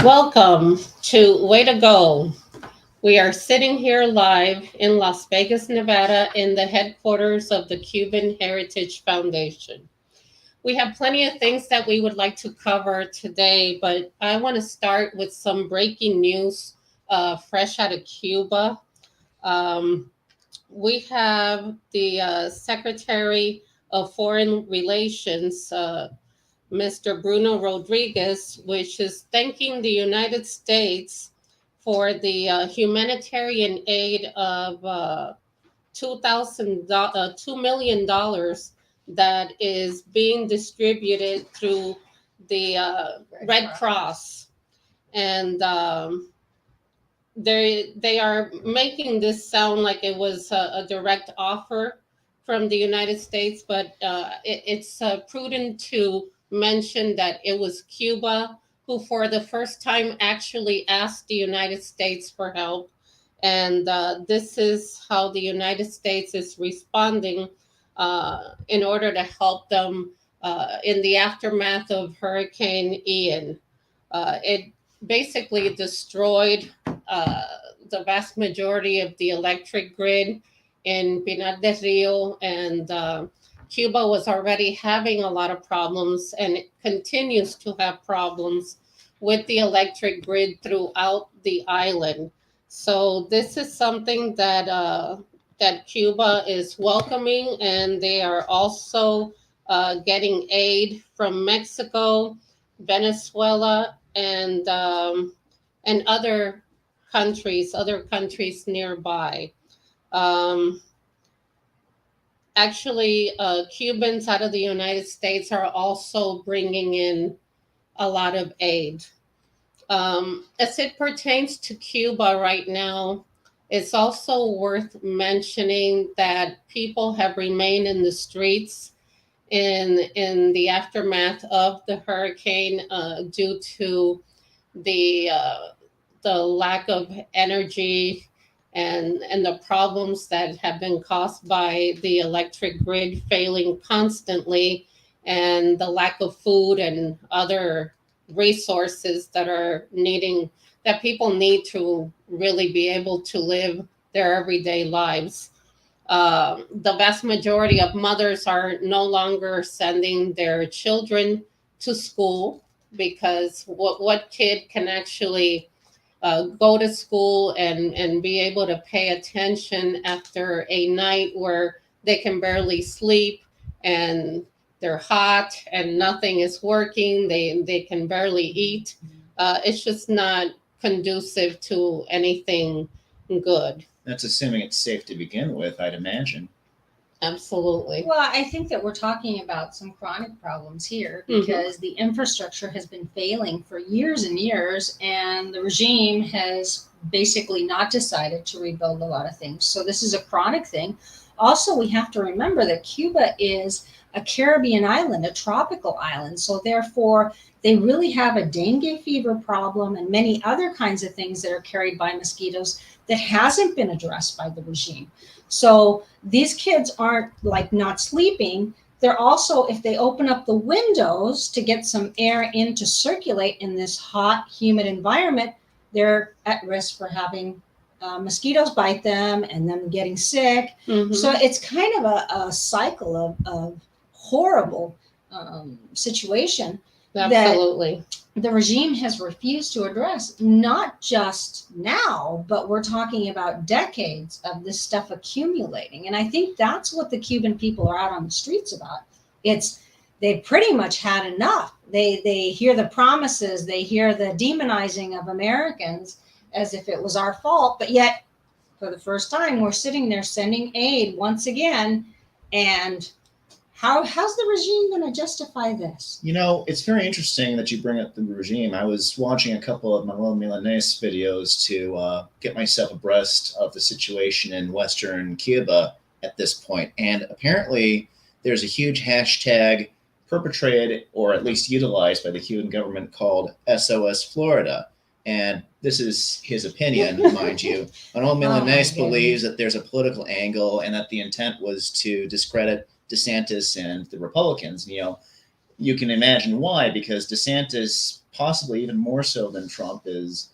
Welcome to Way to Go. We are sitting here live in Las Vegas, Nevada, in the headquarters of the Cuban Heritage Foundation. We have plenty of things that we would like to cover today, but I want to start with some breaking news fresh out of Cuba. Um, we have the Secretary of Foreign Relations, Mr. Bruno Rodriguez, which is thanking the United States for the humanitarian aid of $2 million that is being distributed through the Red Cross. And they are making this sound like it was a direct offer from the United States, but it's prudent to mention that it was Cuba who, for the first time, actually asked the United States for help. And this is how the United States is responding in order to help them in the aftermath of Hurricane Ian. It basically destroyed uh, the vast majority of the electric grid in Pinar del Rio, and Cuba was already having a lot of problems, and it continues to have problems with the electric grid throughout the island. So this is something that Cuba is welcoming, and they are also getting aid from Mexico, Venezuela, and other countries nearby. Um, Actually, Cubans out of the United States are also bringing in a lot of aid. As it pertains to Cuba right now, it's also worth mentioning that people have remained in the streets in the aftermath of the hurricane due to the uh, the lack of energy and the problems that have been caused by the electric grid failing constantly, and the lack of food and other resources that people need to really be able to live their everyday lives. The vast majority of mothers are no longer sending their children to school, because what kid can actually go to school and be able to pay attention after a night where they can barely sleep, and they're hot and nothing is working, they can barely eat. It's just not conducive to anything good. That's assuming it's safe to begin with, I'd imagine. Absolutely. Well, I think that we're talking about some chronic problems here Mhm. because the infrastructure has been failing for years and years, and the regime has basically not decided to rebuild a lot of things. So, this is a chronic thing. Also, we have to remember that Cuba is a Caribbean island, a tropical island. So, therefore, they really have a dengue fever problem and many other kinds of things that are carried by mosquitoes that hasn't been addressed by the regime. So, these kids aren't like not sleeping. They're also, if they open up the windows to get some air in to circulate in this hot, humid environment, they're at risk for having mosquitoes bite them and them getting sick. Mhm. So it's kind of a cycle of horrible situation that Absolutely. the regime has refused to address, not just now, but we're talking about decades of this stuff accumulating. And I think that's what the Cuban people are out on the streets about. It's they pretty much had enough. They hear the promises, they hear the demonizing of Americans as if it was our fault, but yet for the first time we're sitting there sending aid once again, and how's the regime going to justify this? You know, it's very interesting that you bring up the regime. I was watching a couple of Manuel Milanese videos to get myself abreast of the situation in Western Cuba at this point. And apparently, there's a huge hashtag perpetrated or at least utilized by the Cuban government called SOS Florida. And this is his opinion, mind you. Manuel Milanese believes that there's a political angle and that the intent was to discredit DeSantis and the Republicans. You know, you can imagine why, because DeSantis, possibly even more so than Trump, is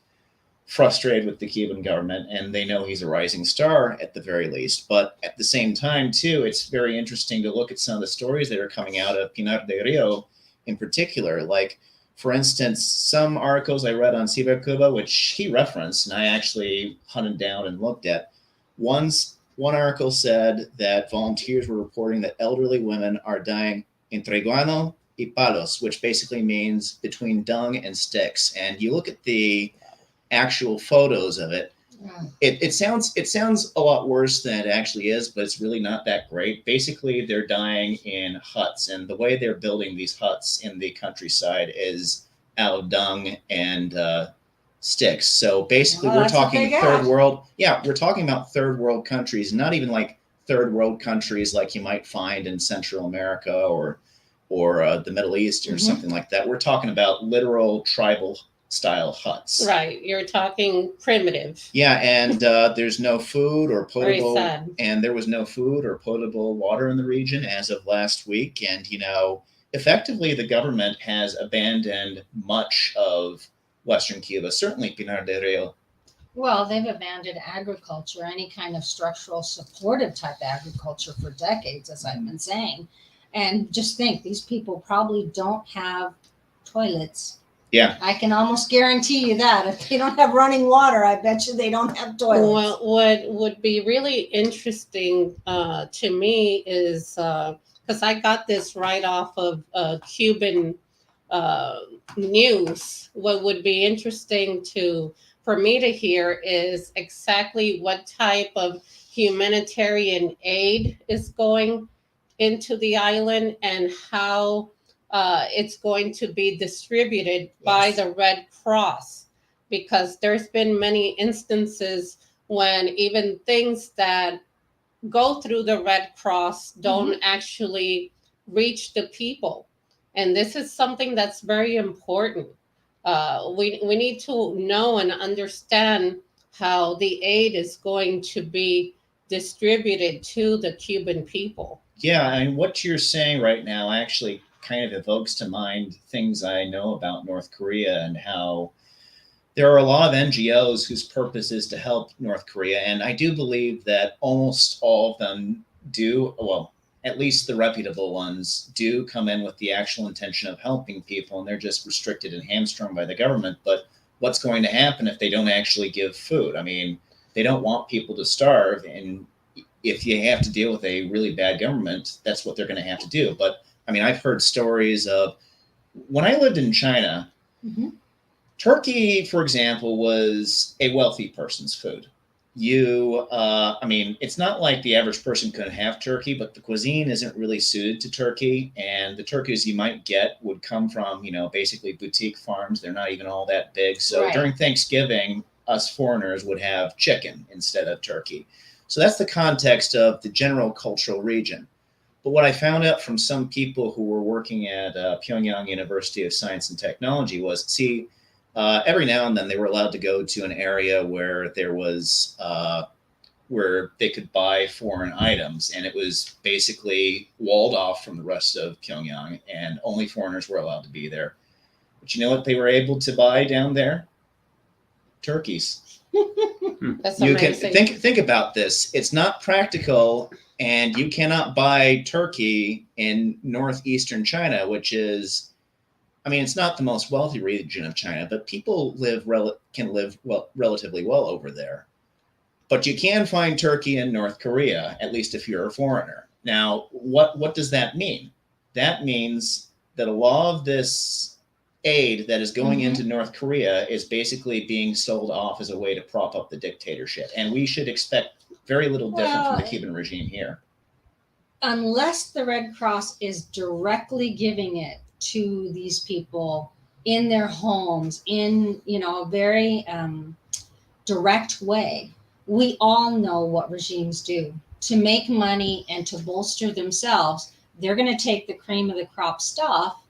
frustrated with the Cuban government, and they know he's a rising star at the very least. But at the same time, too, it's very interesting to look at some of the stories that are coming out of Pinar del Rio in particular. Like, for instance, some articles I read on Cibercuba, which he referenced, and I actually hunted down and looked at. One article said that volunteers were reporting that elderly women are dying entre guano y palos, which basically means between dung and sticks. And you look at the actual photos of it, it sounds a lot worse than it actually is, but it's really not that great. Basically, they're dying in huts, and the way they're building these huts in the countryside is out of dung and sticks. So basically, Well, we're that's what talking they got. third world. Yeah, we're talking about third world countries, not even like third world countries like you might find in Central America or the Middle East or something like that. We're talking about literal tribal style huts. Right. You're talking primitive. Yeah, and there's no food or Very potable, sad. and there was no food or potable water in the region as of last week. And effectively, the government has abandoned much of Western Cuba, certainly Pinar del Rio. Well, they've abandoned agriculture, any kind of structural supportive type agriculture for decades, as I've been saying. And just think, these people probably don't have toilets. Yeah. I can almost guarantee you that. If they don't have running water, I bet you they don't have toilets. Well, what would be really interesting to me is because I got this right off of Cuban news. What would be interesting for me to hear is exactly what type of humanitarian aid is going into the island and how it's going to be distributed by Yes. the Red Cross, because there's been many instances when even things that go through the Red Cross don't actually reach the people. And this is something that's very important. We need to know and understand how the aid is going to be distributed to the Cuban people. Yeah, I mean, what you're saying right now actually kind of evokes to mind things I know about North Korea and how there are a lot of NGOs whose purpose is to help North Korea. And I do believe that almost all of them do, well, at least the reputable ones do come in with the actual intention of helping people, and they're just restricted and hamstrung by the government. But what's going to happen if they don't actually give food? I mean, they don't want people to starve. And if you have to deal with a really bad government, that's what they're going to have to do. But I mean, I've heard stories of when I lived in China, turkey, for example, was a wealthy person's food. I mean, it's not like the average person couldn't have turkey, but the cuisine isn't really suited to turkey. And the turkeys you might get would come from, basically boutique farms. They're not even all that big. So Right. during Thanksgiving, us foreigners would have chicken instead of turkey. So that's the context of the general cultural region. But what I found out from some people who were working at Pyongyang University of Science and Technology was, every now and then they were allowed to go to an area where there was where they could buy foreign items, and it was basically walled off from the rest of Pyongyang, and only foreigners were allowed to be there. But you know what they were able to buy down there? Turkeys. That's You can amazing. think about this. It's not practical, and you cannot buy turkey in northeastern China, which is, I mean, it's not the most wealthy region of China, but people can live relatively well over there. But you can find turkey in North Korea, at least if you're a foreigner. Now, what does that mean? That means that a lot of this aid that is going into North Korea is basically being sold off as a way to prop up the dictatorship. And we should expect very little different from the Cuban regime here. Unless the Red Cross is directly giving it to these people in their homes in a very direct way. We all know what regimes do to make money and to bolster themselves. They're going to take the cream of the crop stuff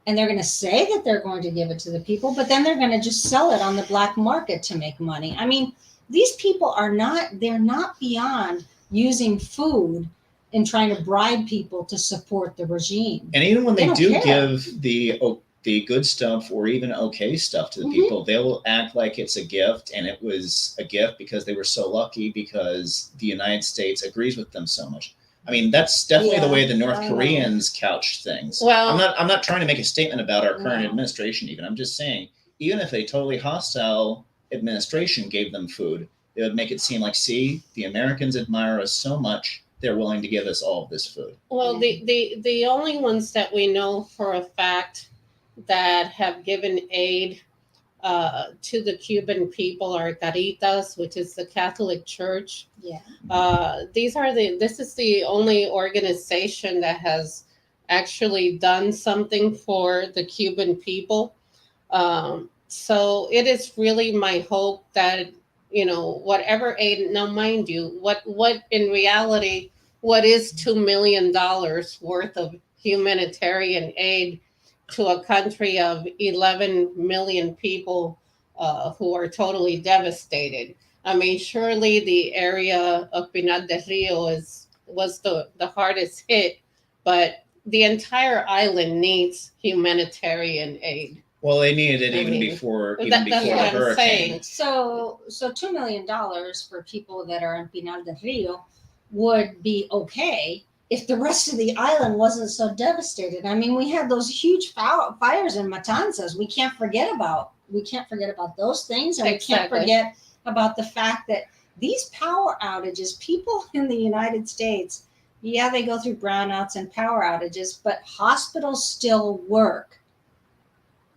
and they're going to say that they're going to give it to the people, but then they're going to just sell it on the black market to make money. I mean, these people they're not beyond using food in trying to bribe people to support the regime. And even when They they don't do care. give the good stuff or even okay stuff to the people, they'll act like it's a gift, and it was a gift because they were so lucky because the United States agrees with them so much. I mean, that's definitely the Yeah, way the North I know. Koreans couch things. Well, I'm not trying to make a statement about our current No. administration even. I'm just saying, even if a totally hostile administration gave them food, it would make it seem like, see, the Americans admire us so much, they're willing to give us all of this food. well, the only ones that we know for a fact that have given aid to the Cuban people are Caritas, which is the Catholic Church. Yeah. This is the only organization that has actually done something for the Cuban people. So it is really my hope that, whatever aid, now mind you, what in reality, what is $2 million worth of humanitarian aid to a country of 11 million people who are totally devastated? I mean, surely the area of Pinar del Rio was the hardest hit, but the entire island needs humanitarian aid. Well, they needed it I even mean, before that's the what I'm hurricane. saying. So $2 million for people that are in Pinar del Rio would be okay if the rest of the island wasn't so devastated. I mean, we had those huge fires in Matanzas. We can't forget about those things, and we can't Exactly. forget about the fact that these power outages, people in the United States, yeah, they go through brownouts and power outages, but hospitals still work.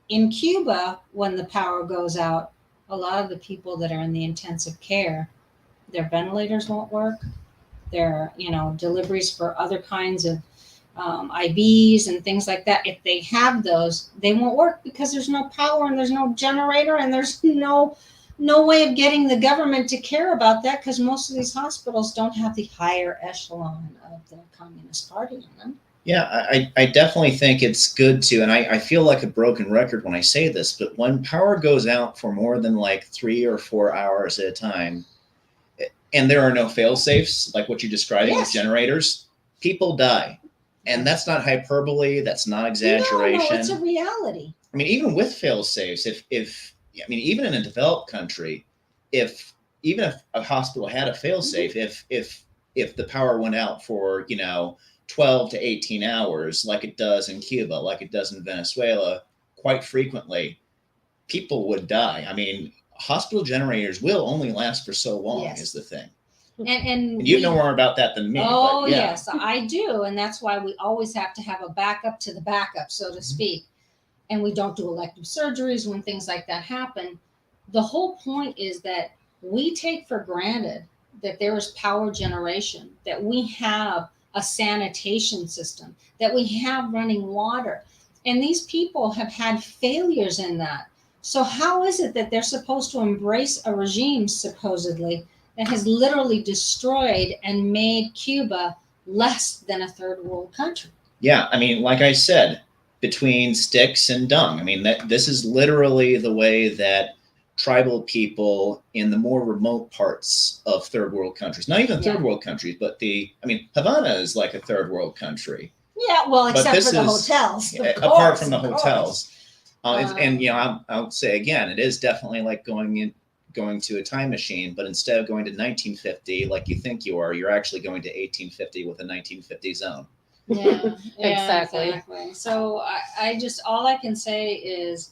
In Cuba, when the power goes out, a lot of the people that are in the intensive care, their ventilators won't work. Their, deliveries for other kinds of IVs and things like that, if they have those, they won't work because there's no power and there's no generator and there's no way of getting the government to care about that, because most of these hospitals don't have the higher echelon of the Communist Party in them. Yeah, I definitely think it's good to, and I feel like a broken record when I say this, but when power goes out for more than like 3 or 4 hours at a time, and there are no fail safes, like what you're describing with Yes. generators, people die. And that's not hyperbole, that's not exaggeration. No, it's a reality. I mean, even with fail safes, even in a developed country, even if a hospital had a fail safe, if the power went out for 12 to 18 hours, like it does in Cuba, like it does in Venezuela, quite frequently, people would die. I mean, hospital generators will only last for so long, Yes. is the thing. And you know more about that than me. Oh, but yeah. Yes, I do. And that's why we always have to have a backup to the backup, so to speak. And we don't do elective surgeries when things like that happen. The whole point is that we take for granted that there is power generation, that we have a sanitation system, that we have running water. And these people have had failures in that. So how is it that they're supposed to embrace a regime, supposedly, that has literally destroyed and made Cuba less than a third world country? Yeah, I mean, like I said, between sticks and dung. I mean, this is literally the way that tribal people in the more remote parts of third world countries, not even third world countries, but Havana is like a third world country. Yeah, well, except for the hotels. Apart from the hotels. I'll say again, it is definitely like going to a time machine, but instead of going to 1950 like you think you are, you're actually going to 1850 with a 1950 zone. Yeah, Exactly. So I just, all I can say is,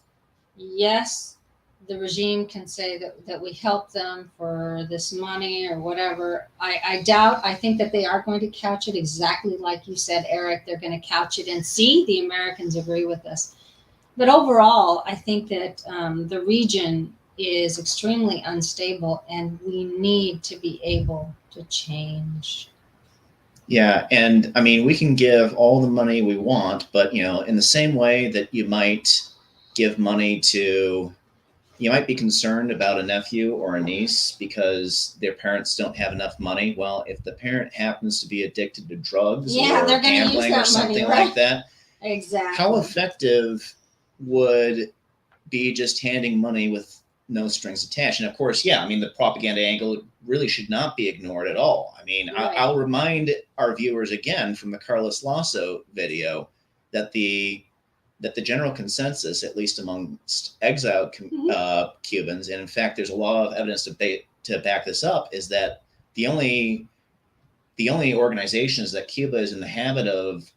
yes, the regime can say that we help them for this money or whatever. I doubt, I think that they are going to couch it exactly like you said, Eric. They're going to couch it and see the Americans agree with us. But overall, I think that the region is extremely unstable and we need to be able to change. Yeah, and I mean, we can give all the money we want, but in the same way that you might give money to, you might be concerned about a nephew or a niece because their parents don't have enough money. Well, if the parent happens to be addicted to drugs or they're gonna use gambling that or something money, right? like that, Exactly. how effective would be just handing money with no strings attached. And of course, yeah, I mean, the propaganda angle really should not be ignored at all. I mean, Right. I'll remind our viewers again from the Carlos Lasso video that the general consensus, at least amongst exiled Cubans, and in fact, there's a lot of evidence to back this up, is that the only organizations that Cuba is in the habit of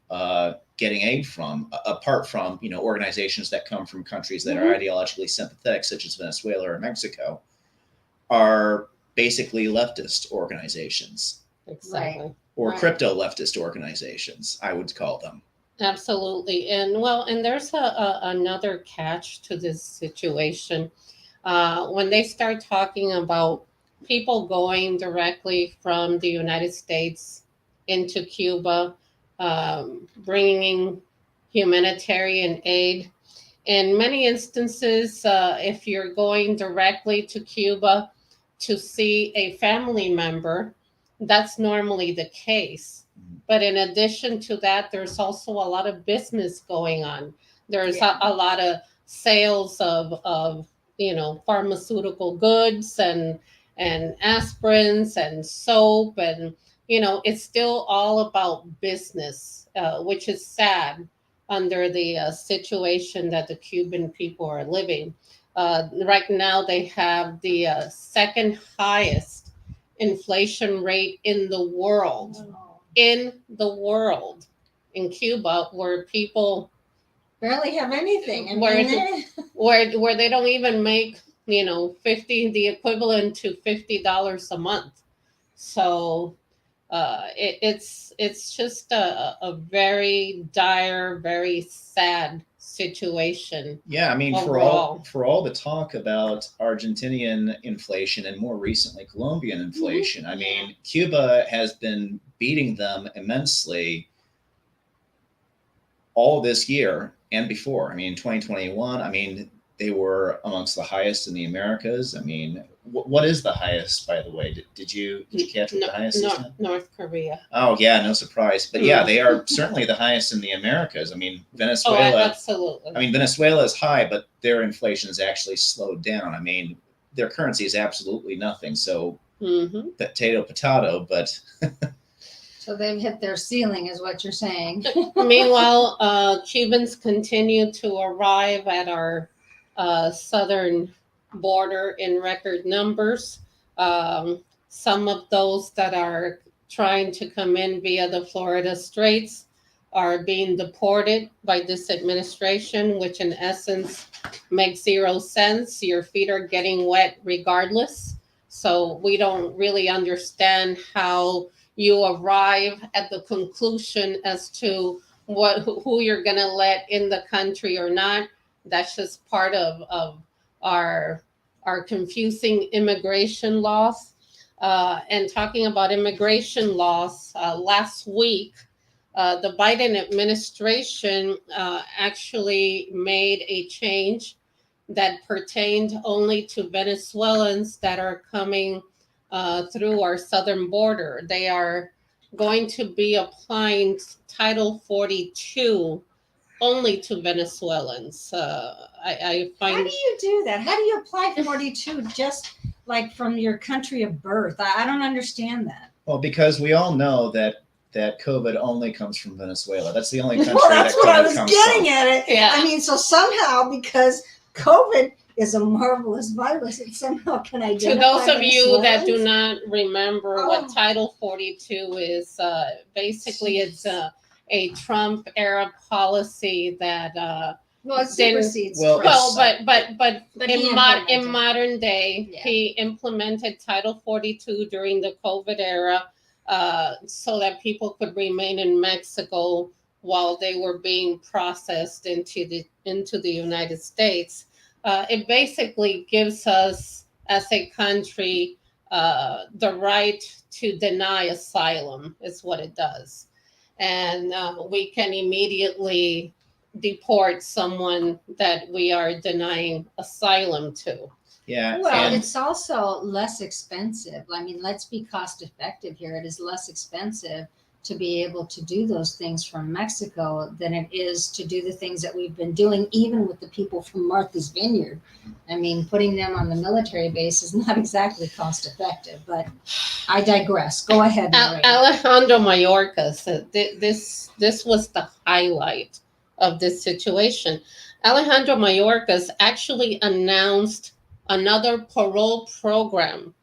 getting aid from, apart from organizations that come from countries that are ideologically sympathetic, such as Venezuela or Mexico, are basically leftist organizations. Exactly. Or Right. crypto leftist organizations, I would call them. Absolutely. And there's another catch to this situation. When they start talking about people going directly from the United States into Cuba, bringing humanitarian aid, in many instances, if you're going directly to Cuba to see a family member, that's normally the case. But in addition to that, there's also a lot of business going on. There's a lot of sales of pharmaceutical goods and aspirins and soap, and it's still all about business, which is sad under the situation that the Cuban people are living. Right now, they have the second highest inflation rate in the world. In the world, in Cuba, where people barely have anything. I Where mean, where they don't even make the equivalent to $50 a month. So it's just a very dire, very sad situation. Yeah, I mean, overall. for all the talk about Argentinian inflation and more recently Colombian inflation, I mean, Cuba has been beating them immensely all this year and before. I mean, 2021, I mean, they were amongst the highest in the Americas. I mean, what is the highest, by the way? Did you catch what the highest is? North Korea. Oh, yeah, no surprise. But yeah, they are certainly the highest in the Americas. I mean, Venezuela. Oh, absolutely. I mean, Venezuela is high, but their inflation has actually slowed down. I mean, their currency is absolutely nothing. So, potato, but. So they've hit their ceiling, is what you're saying. Meanwhile, Cubans continue to arrive at our southern border in record numbers. Some of those that are trying to come in via the Florida Straits are being deported by this administration, which in essence makes zero sense. Your feet are getting wet regardless. So we don't really understand how you arrive at the conclusion as to who you're going to let in the country or not. That's just part of our confusing immigration laws. And talking about immigration laws, last week, the Biden administration actually made a change that pertained only to Venezuelans that are coming through our southern border. They are going to be applying Title 42 only to Venezuelans. I find. How do you do that? How do you apply 42 just like from your country of birth? I don't understand that. Well, because we all know that COVID only comes from Venezuela. That's the only country Well, that's that COVID what I was comes getting from. at it. Yeah. I mean, so somehow because COVID is a marvelous virus, it somehow can identify. To those of you that do Venezuelans. not remember what Title 42 is, basically it's a Trump era policy that Well, it supersedes. Well, Trump. but But in modern day, he implemented Title 42 during the COVID era, so that people could remain in Mexico while they were being processed into the United States. It basically gives us as a country the right to deny asylum, is what it does. And we can immediately deport someone that we are denying asylum to. Yeah. Well, it's also less expensive. I mean, let's be cost effective here. It is less expensive to be able to do those things from Mexico than it is to do the things that we've been doing, even with the people from Martha's Vineyard. I mean, putting them on the military base is not exactly cost effective, but I digress. Go ahead, Moreno. Alejandro Mayorkas, this was the highlight of this situation. Alejandro Mayorkas actually announced another parole program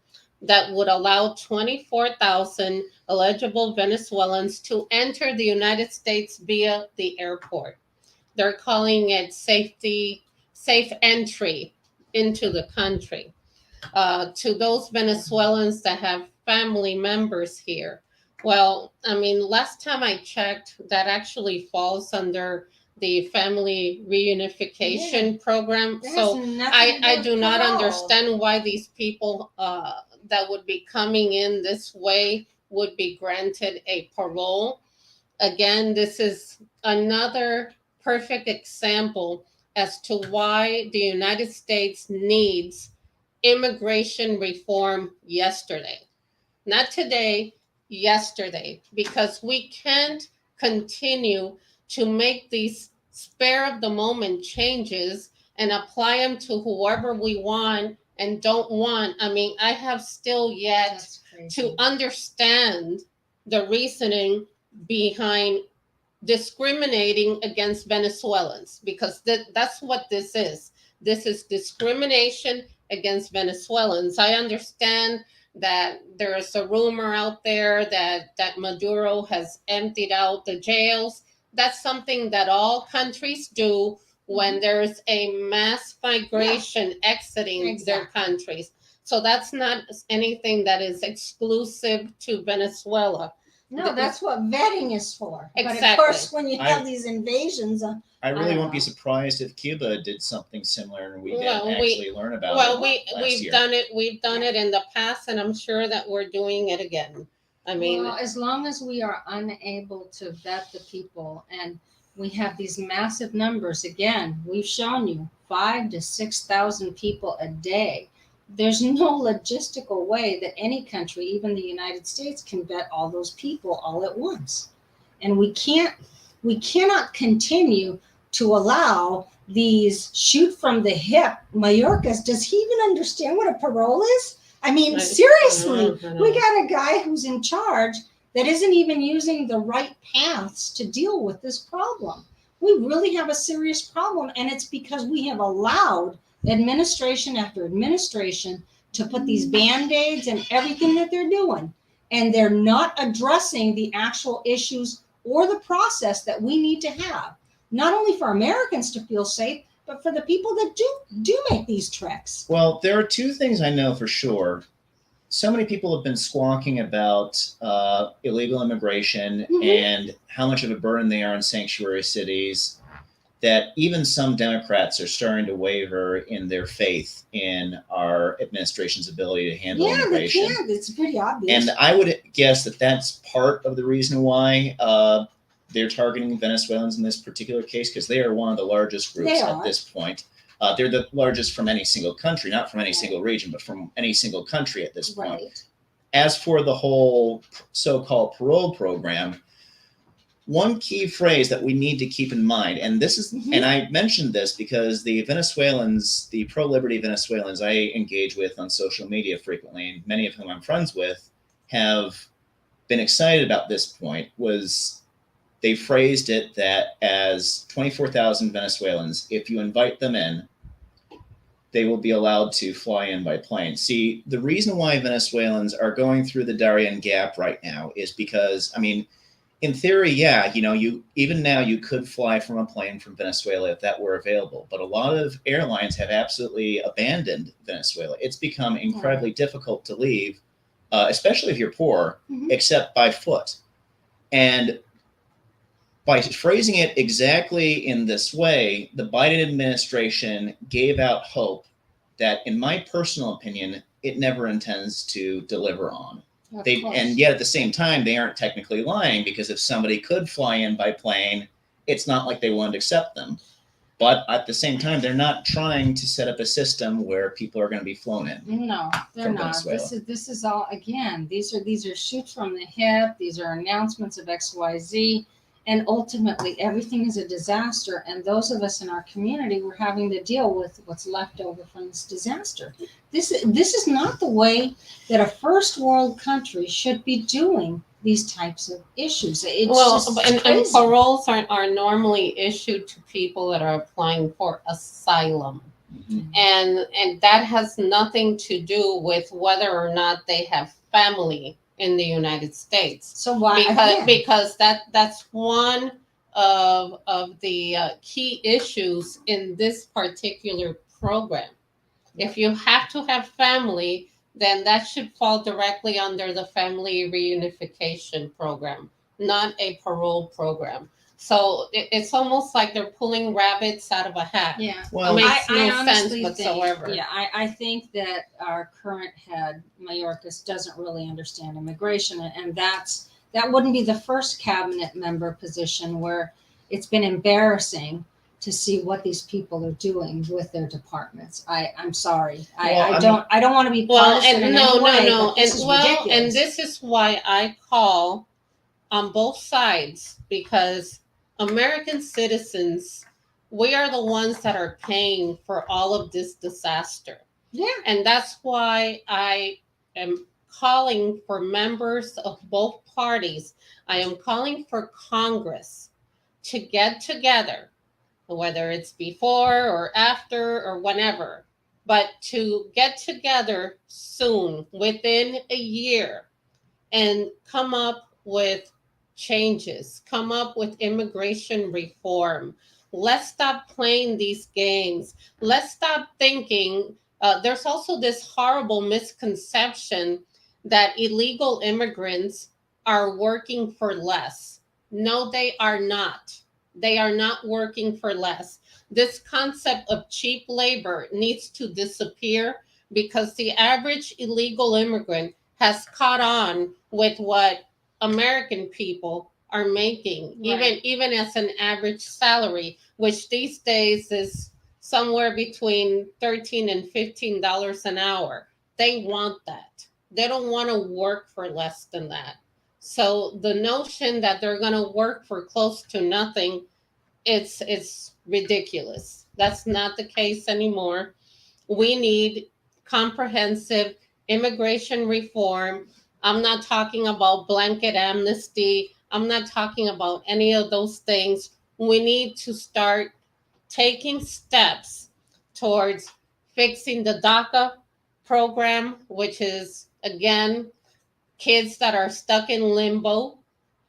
that would allow 24,000 eligible Venezuelans to enter the United States via the airport. They're calling it safe entry into the country. To those Venezuelans that have family members here. Well, I mean, last time I checked, that actually falls under the family reunification program. That So has nothing to I with do not parole. understand why these people that would be coming in this way would be granted a parole. Again, this is another perfect example as to why the United States needs immigration reform yesterday. Not today, yesterday, because we can't continue to make these spare of the moment changes and apply them to whoever we want and don't want. I mean, I have still yet That's crazy. to understand the reasoning behind discriminating against Venezuelans, because that's what this is. This is discrimination against Venezuelans. I understand that there is a rumor out there that Maduro has emptied out the jails. That's something that all countries do when there's a mass migration exiting their Exactly. countries. So that's not anything that is exclusive to Venezuela. No, that's what vetting is for. But of Exactly. course, when you have these invasions, I really don't won't be know. surprised if Cuba did something similar and we didn't Well, actually learn about Well, it last we've year. done it. We've done it in the past, and I'm sure that we're doing it again. I mean, well, as long as we are unable to vet the people and we have these massive numbers, again, we've shown you 5,000 to 6,000 people a day. There's no logistical way that any country, even the United States, can vet all those people all at once. And we cannot continue to allow these shoot from the hip. Mayorkas, does he even understand what a parole is? I mean, seriously, we got a guy who's in charge that isn't even using the right paths to deal with this problem. We really have a serious problem, and it's because we have allowed administration after administration to put these band-aids and everything that they're doing, and they're not addressing the actual issues or the process that we need to have, not only for Americans to feel safe, but for the people that do make these treks. Well, there are two things I know for sure. So many people have been squawking about illegal immigration and how much of a burden they are in sanctuary cities, that even some Democrats are starting to waver in their faith in our administration's ability to handle immigration. Yeah, they can. It's pretty obvious. And I would guess that that's part of the reason why they're targeting Venezuelans in this particular case, because they are one of the largest groups at this point. They're the largest from any single country, not from any single region, but from any single country at this point. Right. As for the whole so-called parole program, one key phrase that we need to keep in mind, and this is, and I mentioned this because the Venezuelans, the pro-liberty Venezuelans I engage with on social media frequently, and many of whom I'm friends with, have been excited about this point, was they phrased it that as 24,000 Venezuelans, if you invite them in, they will be allowed to fly in by plane. See, the reason why Venezuelans are going through the Darien Gap right now is because, I mean, in theory, yeah, you even now you could fly from a plane from Venezuela if that were available. But a lot of airlines have absolutely abandoned Venezuela. It's become incredibly difficult to leave, especially if you're poor, except by foot. And by phrasing it exactly in this way, the Biden administration gave out hope that, in my personal opinion, it never intends to deliver on. And yet at the same time, they aren't technically lying, because if somebody could fly in by plane, it's not like they wouldn't accept them. But at the same time, they're not trying to set up a system where people are going to be flown in. No, they're From not. Venezuela. This is all, again. These are shoots from the hip. These are announcements of XYZ, and ultimately everything is a disaster. And those of us in our community, we're having to deal with what's left over from this disaster. This is not the way that a first world country should be doing these types of issues. It's Well, just and crazy. paroles are normally issued to people that are applying for asylum. Mhm. And that has nothing to do with whether or not they have family in the United States. So why Because again? that's one of the key issues in this particular program. If you have to have family, then that should fall directly under the family reunification program, not a parole program. So it's almost like they're pulling rabbits out of a hat. Yeah. Well, It makes no sense honestly whatsoever. think, yeah, I think that our current head, Mayorkas, doesn't really understand immigration, and that wouldn't be the first cabinet member position where it's been embarrassing to see what these people are doing with their departments. I'm sorry, Well, I don't want to be Well, partisan and in no, any way, no, no, but this and is well, ridiculous. and this is why I call on both sides, because American citizens, we are the ones that are paying for all of this disaster. Yeah. And that's why I am calling for members of both parties. I am calling for Congress to get together, whether it's before or after or whenever, but to get together soon, within a year, and come up with changes, come up with immigration reform. Let's stop playing these games. Let's stop thinking. There's also this horrible misconception that illegal immigrants are working for less. No, they are not. They are not working for less. This concept of cheap labor needs to disappear, because the average illegal immigrant has caught on with what American people are making, Right. even as an average salary, which these days is somewhere between $13 and $15 an hour. They want that. They don't want to work for less than that. So the notion that they're going to work for close to nothing, it's ridiculous. That's not the case anymore. We need comprehensive immigration reform. I'm not talking about blanket amnesty. I'm not talking about any of those things. We need to start taking steps towards fixing the DACA program, which is, again, kids that are stuck in limbo.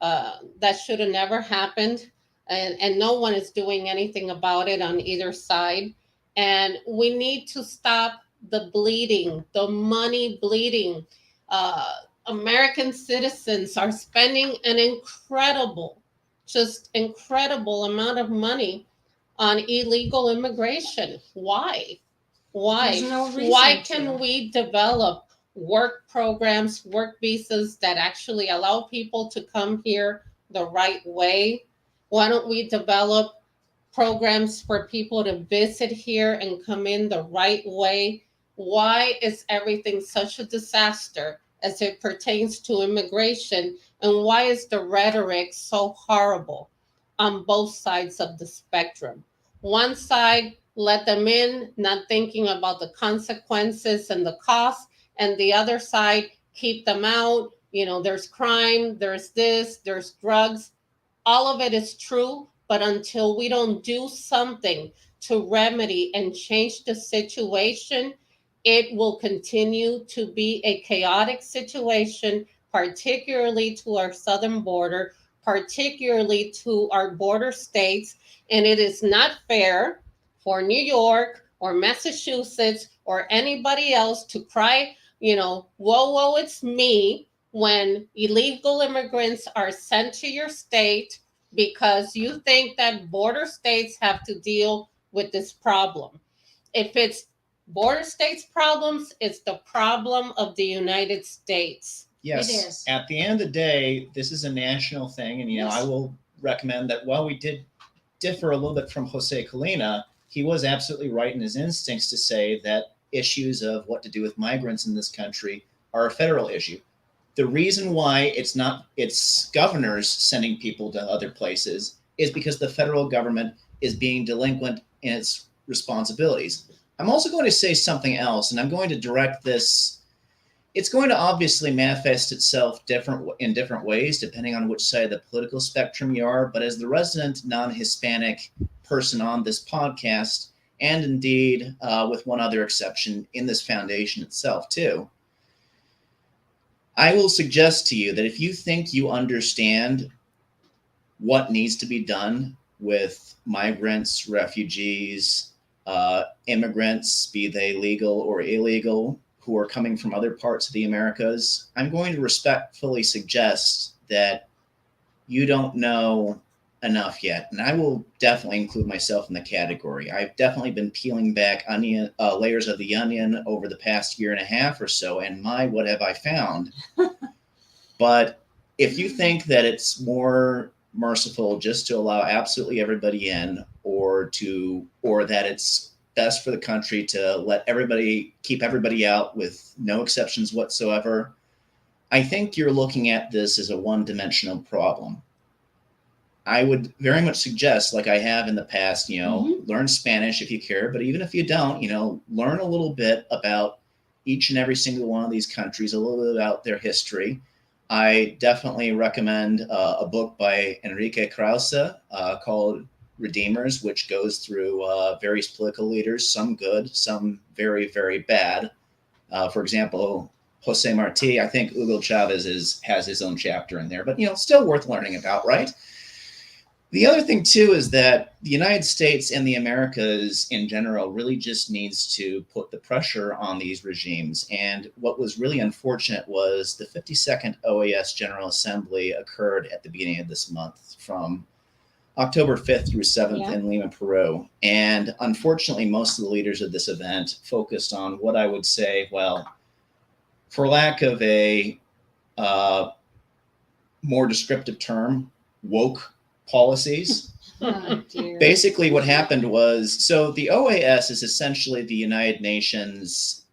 That should have never happened. And no one is doing anything about it on either side. And we need to stop the bleeding, the money bleeding. Uh, American citizens are spending an incredible, just incredible amount of money on illegal immigration. Why? There's Why? no reason Why to. can we develop work programs, work visas that actually allow people to come here the right way? Why don't we develop programs for people to visit here and come in the right way? Why is everything such a disaster as it pertains to immigration? And why is the rhetoric so horrible on both sides of the spectrum? One side, let them in, not thinking about the consequences and the cost, and the other side, keep them out. There's crime, there's this, there's drugs. All of it is true, but until we don't do something to remedy and change the situation, it will continue to be a chaotic situation, particularly to our southern border, particularly to our border states. And it is not fair for New York or Massachusetts or anybody else to cry, whoa, whoa, it's me, when illegal immigrants are sent to your state because you think that border states have to deal with this problem. If it's border states' problems, it's the problem of the United States. Yes. It is. At the end of the day, this is a national thing, and Yes. I will recommend that while we did differ a little bit from Jose Colina. He was absolutely right in his instincts to say that issues of what to do with migrants in this country are a federal issue. The reason why it's governors sending people to other places is because the federal government is being delinquent in its responsibilities. I'm also going to say something else, and I'm going to direct this. It's going to obviously manifest itself in different ways depending on which side of the political spectrum you are. But as the resident non-Hispanic person on this podcast, and indeed with one other exception in this foundation itself too, I will suggest to you that if you think you understand what needs to be done with migrants, refugees, immigrants, be they legal or illegal, who are coming from other parts of the Americas, I'm going to respectfully suggest that you don't know enough yet. And I will definitely include myself in the category. I've definitely been peeling back layers of the onion over the past year and a half or so, and what have I found? But if you think that it's more merciful just to allow absolutely everybody in, or that it's best for the country to keep everybody out with no exceptions whatsoever, I think you're looking at this as a one-dimensional problem. I would very much suggest, like I have in the past, learn Spanish if you care, but even if you don't, learn a little bit about each and every single one of these countries, a little bit about their history. I definitely recommend a book by Enrique Krause called Redeemers, which goes through various political leaders, some good, some very, very bad. For example, Jose Marti, I think Hugo Chavez has his own chapter in there, but still worth learning about, right? The other thing, too, is that the United States and the Americas in general really just needs to put the pressure on these regimes. And what was really unfortunate was the 52nd OAS General Assembly occurred at the beginning of this month from October 5th through 7th in Lima, Peru. And unfortunately, most of the leaders of this event focused on what I would say, well, for lack of a more descriptive term, woke policies. Oh, Basically, what happened was, so the OAS is essentially the United Nations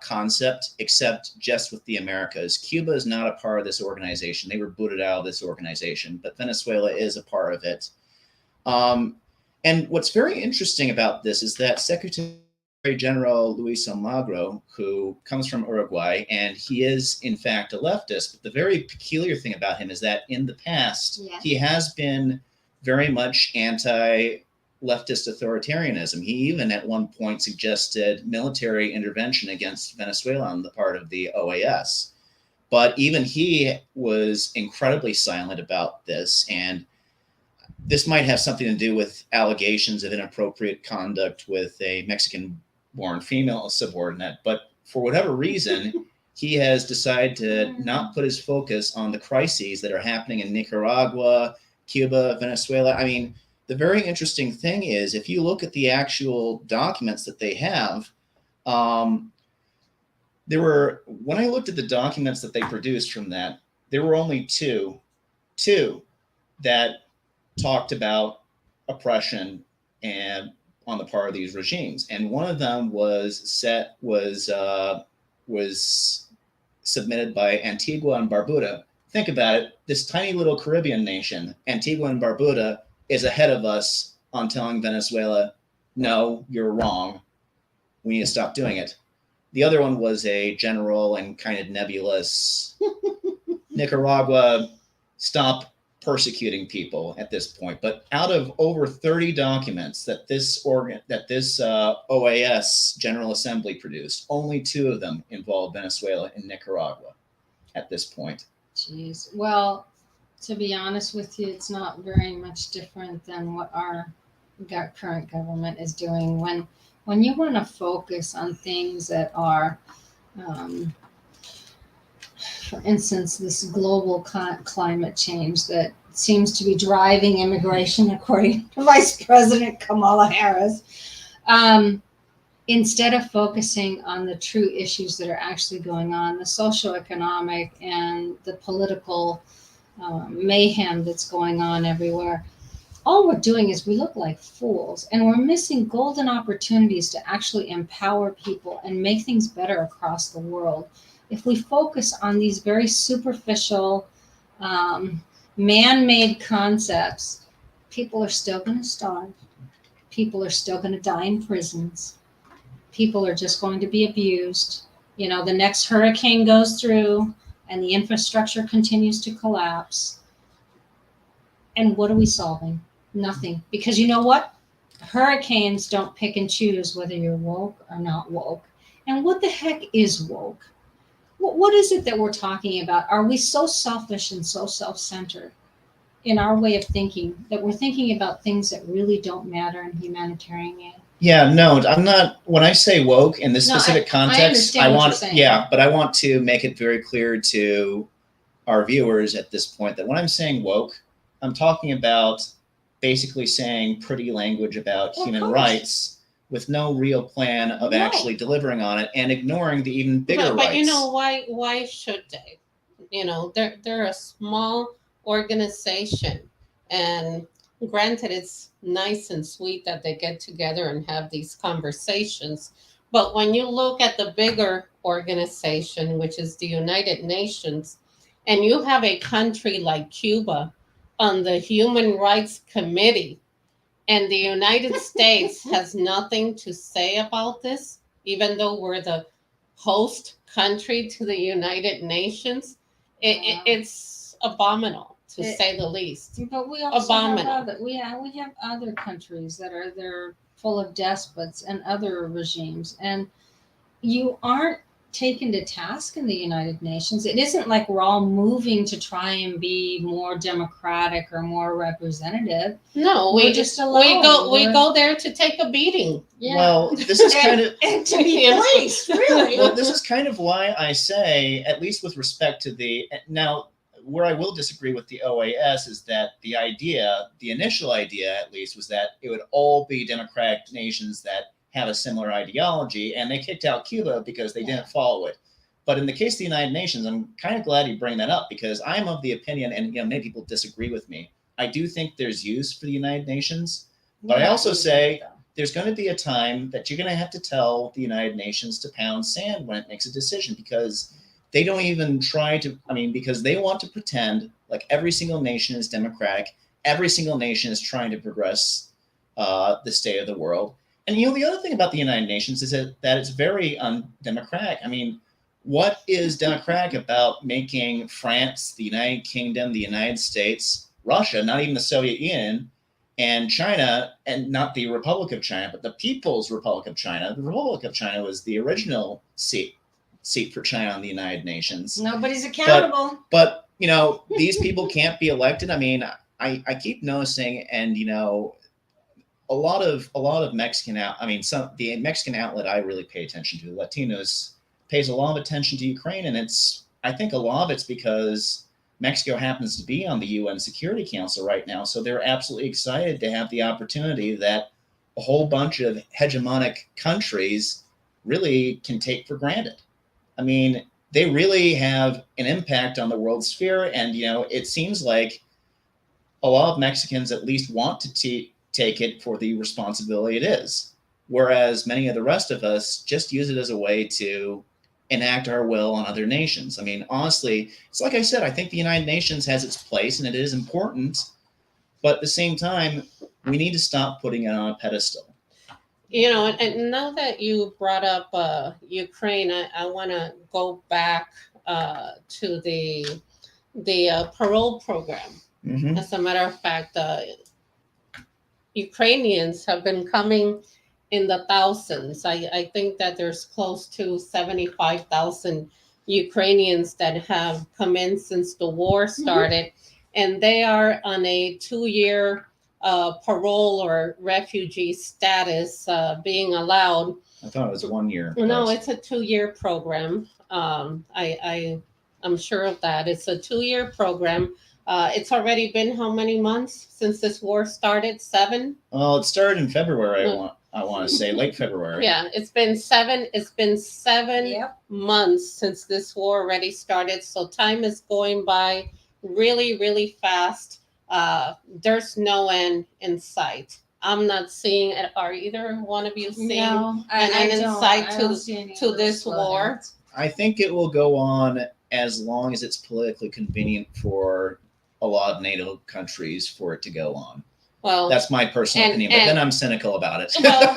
concept, except just with the Americas. Cuba is not a part of this organization. They were booted out of this organization, but Venezuela is a part of it. And what's very interesting about this is that Secretary General Luis Almagro, who comes from Uruguay, and he is in fact a leftist, but the very peculiar thing about him is that in the past, he has been very much anti-leftist authoritarianism. He even at one point suggested military intervention against Venezuela on the part of the OAS. But even he was incredibly silent about this, and this might have something to do with allegations of inappropriate conduct with a Mexican-born female subordinate. But for whatever reason, he has decided to not put his focus on the crises that are happening in Nicaragua, Cuba, Venezuela. I mean, the very interesting thing is, if you look at the actual documents that they have, when I looked at the documents that they produced from that, there were only two that talked about oppression and on the part of these regimes, and one of them was submitted by Antigua and Barbuda. Think about it: this tiny little Caribbean nation, Antigua and Barbuda, is ahead of us on telling Venezuela, "No, you're wrong. We need to stop doing it." The other one was a general and kind of nebulous Nicaragua, stop persecuting people at this point. But out of over 30 documents that this OAS General Assembly produced, only two of them involve Venezuela and Nicaragua at this point. Jeez. Well, to be honest with you, it's not very much different than what our current government is doing. When you want to focus on things that are for instance, this global climate change that seems to be driving immigration, according to Vice President Kamala Harris, instead of focusing on the true issues that are actually going on, the socioeconomic and the political mayhem that's going on everywhere, all we're doing is we look like fools, and we're missing golden opportunities to actually empower people and make things better across the world. If we focus on these very superficial, um, man-made concepts, people are still going to starve. People are still going to die in prisons. People are just going to be abused. You know, the next hurricane goes through and the infrastructure continues to collapse. And what are we solving? Nothing. Because you know what? Hurricanes don't pick and choose whether you're woke or not woke. And what the heck is woke? What is it that we're talking about? Are we so selfish and so self centered in our way of thinking that we're thinking about things that really don't matter in humanitarian aid? Yeah, no, I'm not. When I say woke in this No, specific I context, understand what want, you're saying. yeah, but I want to make it very clear to our viewers at this point that when I'm saying woke, I'm talking about basically saying pretty language about Of human course. rights with no real plan of No. actually delivering on it and ignoring the even bigger but rights. you know why should they? You know, they're a small organization, and granted, it's nice and sweet that they get together and have these conversations. But when you look at the bigger organization, which is the United Nations, and you have a country like Cuba on the Human Rights Committee, and the United States has nothing to say about this, even though we're the host country to the United Nations, Wow. it's abominable to It- say the least. But we also have Abominable. other we have other countries that are they're full of despots and other regimes, and you aren't taken to task in the United Nations. It isn't like we're all moving to try and be more democratic or more representative. No, We're we just we alone. we We're- go there to take a beating. Yeah. Well, this is kind of and to be Yeah. placed, really. well, this is kind of why I say, at least with respect to the now, where I will disagree with the OAS is that the idea, the initial idea at least, was that it would all be democratic nations that have a similar ideology, and they kicked out Cuba because they didn't follow it. But in the case of the United Nations, I'm kind of glad you bring that up because I'm of the opinion, and many people disagree with me. I do think there's use for the United Nations, but I also say there's going to be a time that you're going to have to tell the United Nations to pound sand when it makes a decision because they don't even try to, because they want to pretend like every single nation is democratic. Every single nation is trying to progress the state of the world. And, the other thing about the United Nations is that it's very undemocratic. What is democratic about making France, the United Kingdom, the United States, Russia, not even the Soviet Union, and China, and not the Republic of China, but the People's Republic of China. The Republic of China was the original seat for China on the United Nations. Nobody's accountable. But these people can't be elected. I keep noticing, and a lot of Mexican the Mexican outlet I really pay attention to, Latinos, pays a lot of attention to Ukraine, and I think a lot of it's because Mexico happens to be on the UN Security Council right now, so they're absolutely excited to have the opportunity that a whole bunch of hegemonic countries really can take for granted. They really have an impact on the world sphere, and it seems like a lot of Mexicans at least want to take it for the responsibility it is, whereas many of the rest of us just use it as a way to enact our will on other nations. Honestly, it's like I said, I think the United Nations has its place and it is important, but at the same time, we need to stop putting it on a pedestal. And now that you brought up Ukraine, I want to go back to the parole program. Mm-hmm. As a matter of fact, Ukrainians have been coming in the thousands. I think that there's close to 75,000 Ukrainians that have come in since the war started, and they are on a 2-year parole or refugee status, being allowed. I thought it was 1 year. No, it's a 2-year program. I'm sure of that. It's a 2-year program. It's already been how many months since this war started? 7? Well, it started in February. I want to say late February. Yeah, it's been 7. It's been 7 Yep. months since this war already started. So time is going by really, really fast. there's no end in sight. I'm not seeing it. Are either one of you seeing No, an I end in don't. sight I to don't see any to of this those war? floodouts. I think it will go on as long as it's politically convenient for a lot of NATO countries for it to go on. Well, That's my personal and- opinion, but then and- I'm cynical about it. well,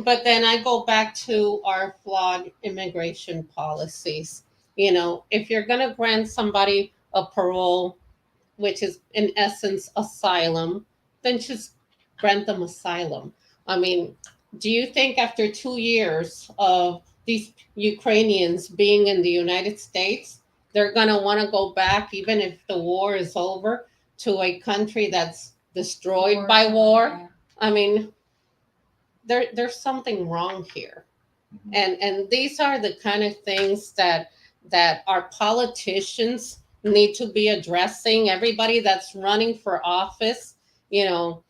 but then I go back to our flawed immigration policies. You know, if you're going to grant somebody a parole, which is in essence asylum, then just grant them asylum. I mean, do you think after 2 years of these Ukrainians being in the United States, they're going to want to go back, even if the war is over, to a country that's destroyed by war? Yeah. I mean, there's something wrong here. And these are the kind of things that our politicians need to be addressing. Everybody that's running for office, you know,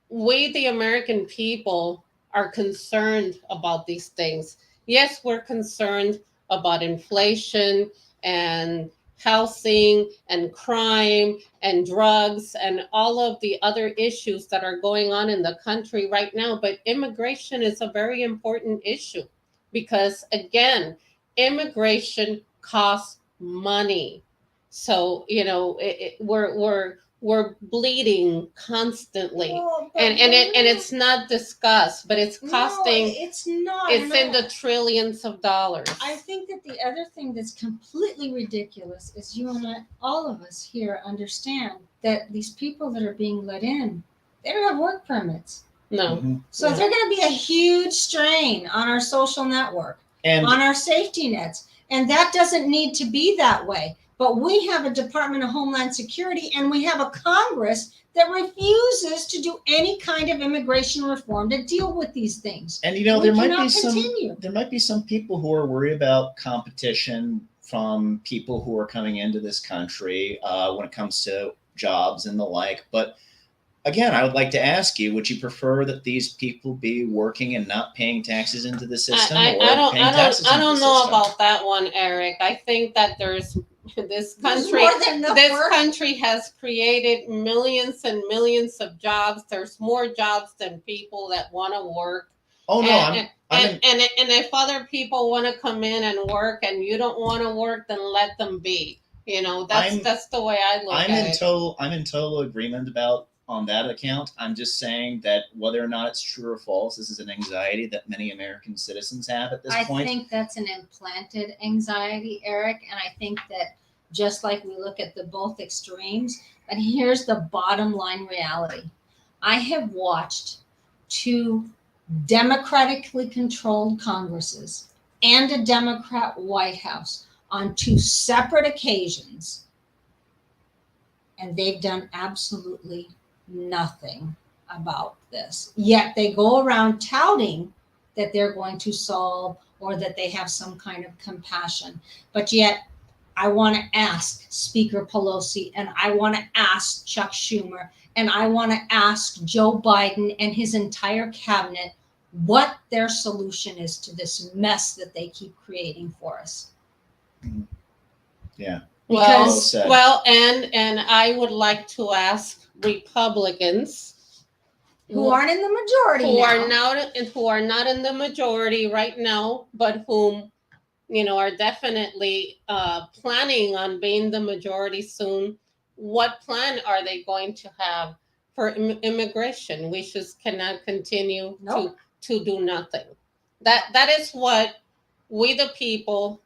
we the American people are concerned about these things. Yes, we're concerned about inflation and housing and crime and drugs and all of the other issues that are going on in the country right now, but immigration is a very important issue because again, immigration costs money. So, you know, we're bleeding constantly, Well, but and it's not discussed, but it's no, costing. it's not. It's in No. the trillions of dollars. I think that the other thing that's completely ridiculous is you and I, all of us here, understand that these people that are being let in, they don't have work permits. No. Mhm. So Yeah. they're going to be a huge strain on our social network, And on our safety nets. And that doesn't need to be that way. But we have a Department of Homeland Security and we have a Congress that refuses to do any kind of immigration reform to deal with these things. and you know, We there might cannot be continue. some people who are worried about competition from people who are coming into this country when it comes to jobs and the like. But again, I would like to ask you: would you prefer that these people be working and not paying taxes into the system, I or don't paying I taxes don't I into don't the know system? about that one, Eric. I think that there's this There's country more than enough this work. country has created millions and millions of jobs. There's more jobs than people that want to work. Oh no, and, I'm in, and if other people want to come in and work and you don't want to work, then let them be. You know, I'm that's the way I look I'm at in it. total agreement about on that account. I'm just saying that whether or not it's true or false, this is an anxiety that many American citizens have at this I point. think that's an implanted anxiety, Eric. And I think that just like we look at the both extremes, and here's the bottom line reality. I have watched two democratically controlled Congresses and a Democrat White House on two separate occasions, and they've done absolutely nothing about this. Yet they go around touting that they're going to solve or that they have some kind of compassion. But yet, I want to ask Speaker Pelosi and I want to ask Chuck Schumer and I want to ask Joe Biden and his entire cabinet what their solution is to this mess that they keep creating for us. Yeah. Well, Well Because said. well, and I would like to ask Republicans who aren't in the majority who now. are not in the majority right now, but whom are definitely planning on being the majority soon. What plan are they going to have for immigration? We just cannot continue Nope. to do nothing. That is what we the people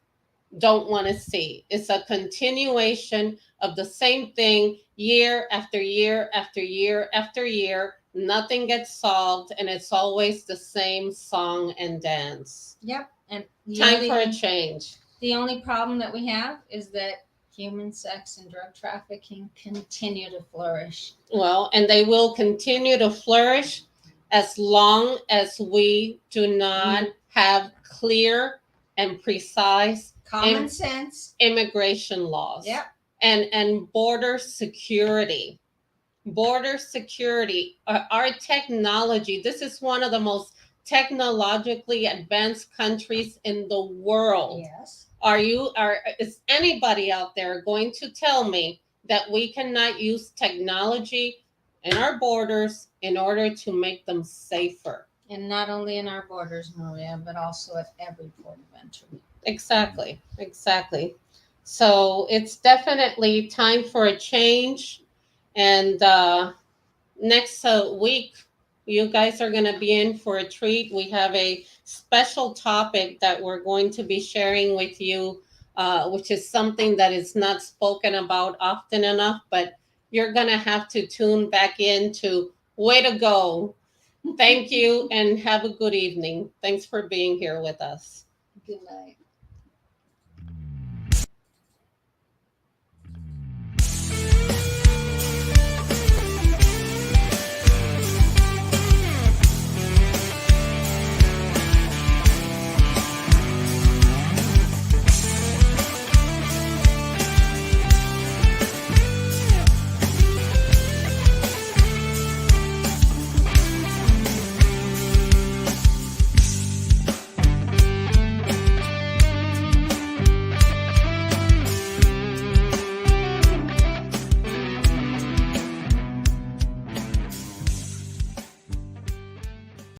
don't want to see. It's a continuation of the same thing year after year after year after year. Nothing gets solved, and it's always the same song and dance. Yep. And Time for a change. the only problem that we have is that human sex and drug trafficking continue to flourish. Well, and they will continue to flourish as long as we do not have clear and precise Common sense. immigration laws. Yep. And border security. Border security. Our technology. This is one of the most technologically advanced countries in the world. Yes. Is anybody out there going to tell me that we cannot use technology in our borders in order to make them safer. And not only in our borders, Maria, but also at every port of entry. Exactly, exactly. So it's definitely time for a change. And next week, you guys are going to be in for a treat. We have a special topic that we're going to be sharing with you, which is something that is not spoken about often enough, but you're going to have to tune back in to way to go. Thank you and have a good evening. Thanks for being here with us. Good night.